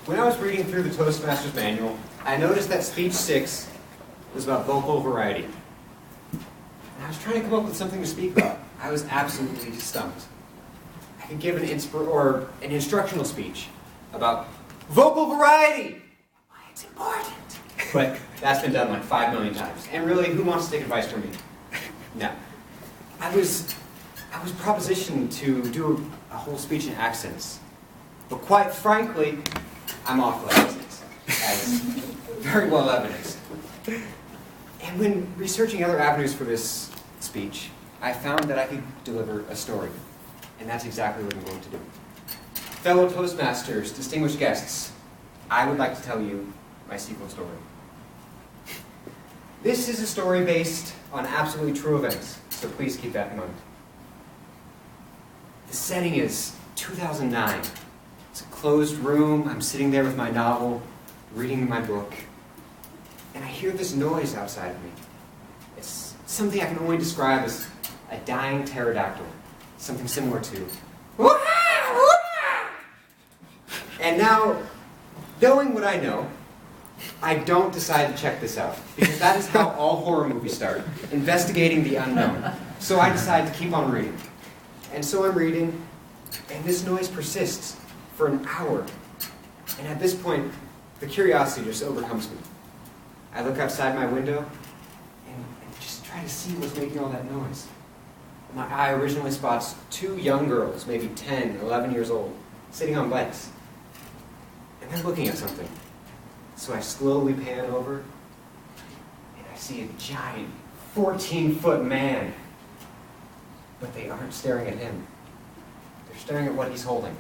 When I was reading through the Toastmasters manual, I noticed that speech 6 was about vocal variety. And I was trying to come up with something to speak about. I was absolutely stumped. I could give an instructional speech about vocal variety, why it's important. But that's been done like 5 million times. And really, who wants to take advice from me? No. I was propositioned to do a whole speech in accents. But quite frankly, I'm awful at accents, as very well evidenced. And when researching other avenues for this speech, I found that I could deliver a story. And that's exactly what I'm going to do. Fellow Toastmasters, distinguished guests, I would like to tell you my sequel story. This is a story based on absolutely true events, so please keep that in mind. The setting is 2009. It's a closed room. I'm sitting there with my novel, reading my book, and I hear this noise outside of me. It's something I can only describe as a dying pterodactyl, something similar to and now, knowing what I know, I don't decide to check this out, because that is how all horror movies start, investigating the unknown. So I decide to keep on reading. And so I'm reading, and this noise persists for an hour. And at this point, the curiosity just overcomes me. I look outside my window, and just try to see what's making all that noise. My eye originally spots 2 young girls, maybe 10, 11 years old, sitting on bikes. And they're looking at something. So I slowly pan over, and I see a giant 14-foot man. But they aren't staring at him. They're staring at what he's holding.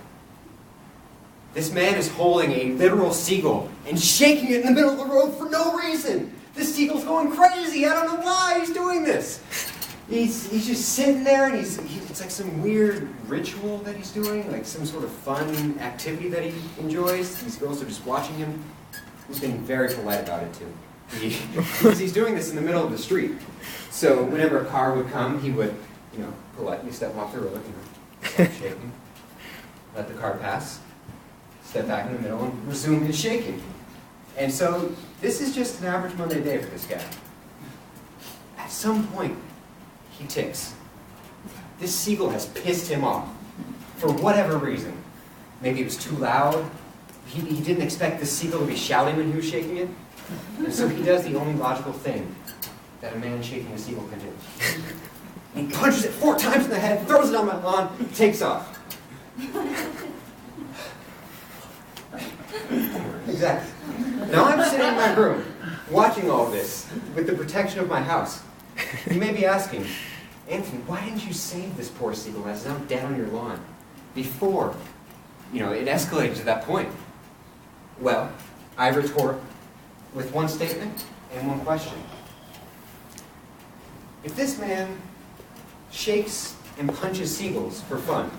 This man is holding a literal seagull and shaking it in the middle of the road for no reason. This seagull's going crazy. I don't know why he's doing this. He's just sitting there, and it's like some weird ritual that he's doing, like some sort of fun activity that he enjoys. These girls are just watching him. He's being very polite about it, too. Because he's doing this in the middle of the street. So whenever a car would come, he would, politely step off the road, start shaking, let the car pass, step back in the middle, and resume his shaking. And so this is just an average Monday day for this guy. At some point, he ticks. This seagull has pissed him off for whatever reason. Maybe it was too loud. He didn't expect the seagull to be shouting when he was shaking it. And so he does the only logical thing that a man shaking a seagull can do. And he punches it 4 times in the head, throws it on my lawn, takes off. Exactly. Now I'm sitting in my room, watching all this, with the protection of my house. You may be asking, Anthony, why didn't you save this poor seagull that's now dead on your lawn before, it escalated to that point? Well, I retort with one statement and one question. If this man shakes and punches seagulls for fun,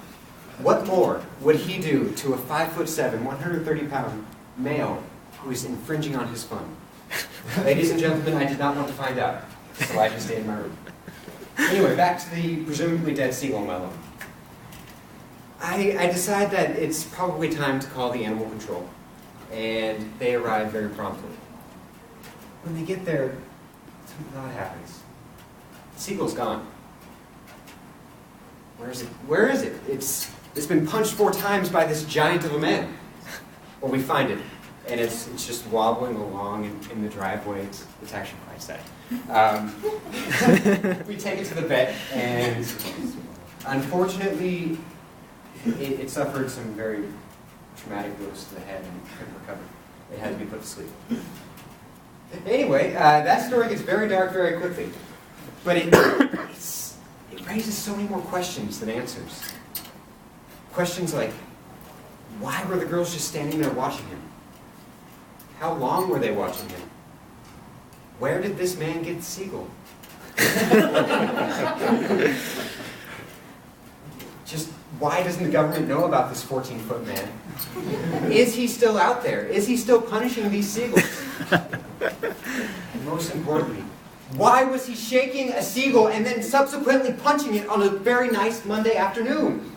what more would he do to a 5'7", 130-pound male who is infringing on his fun? Ladies and gentlemen, I did not want to find out, so I just stayed in my room. Anyway, back to the presumably dead seagull on my lawn. I decide that it's probably time to call the animal control, and they arrive very promptly. When they get there, something odd happens. The seagull's gone. Where is it? Where is it? It's been punched 4 times by this giant of a man. Well, we find it, and it's just wobbling along in the driveway. It's actually quite sad. We take it to the vet, and unfortunately, it suffered some very traumatic blows to the head and couldn't recover. It had to be put to sleep. Anyway, that story gets very dark very quickly, but it raises so many more questions than answers. Questions like, why were the girls just standing there watching him? How long were they watching him? Where did this man get the seagull? Just why doesn't the government know about this 14-foot man? Is he still out there? Is he still punishing these seagulls? And most importantly, why was he shaking a seagull and then subsequently punching it on a very nice Monday afternoon?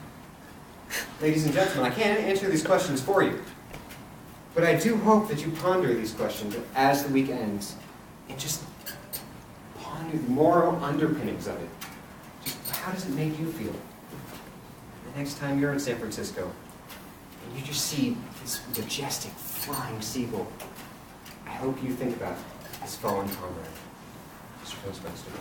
Ladies and gentlemen, I can't answer these questions for you. But I do hope that you ponder these questions as the week ends, and just ponder the moral underpinnings of it. Just how does it make you feel? The next time you're in San Francisco, and you just see this majestic flying seagull, I hope you think about his fallen comrade, Mr. Postmaster.